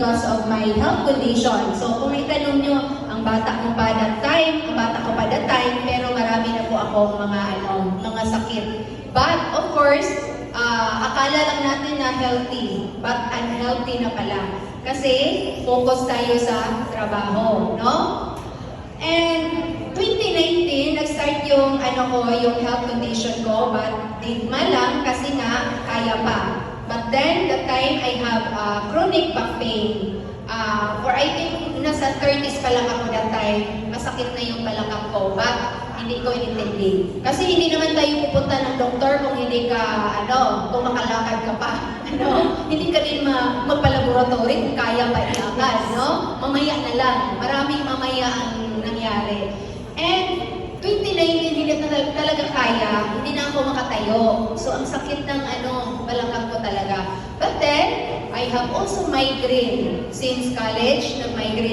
because of my health condition. So kung itanong nyo, ang bata ko pa that time, pero marami na po akong mga sakit. But of course, akala lang natin na healthy, but unhealthy na pala. Kasi focus tayo sa trabaho, no? And 2019, nag-start yung yung health condition ko, but digma lang kasi nga kaya pa. But then, the time I have chronic back pain. For I think, nasa 30s pa lang ako that time, masakit na yung balakang ko, but hindi ko inintindi. Kasi hindi naman tayo pupunta ng doktor kung hindi ka, kung makalakad ka pa. Hindi ka din magpa-laboratory kung kaya pa iagad, no? Mamaya na lang. Maraming mamaya ang nangyari. And 2019, hindi na talaga kaya, hindi na ako makatayo. So, ang sakit ng balakang ko talaga. But then, I have also migraine. Since college, nag-migraine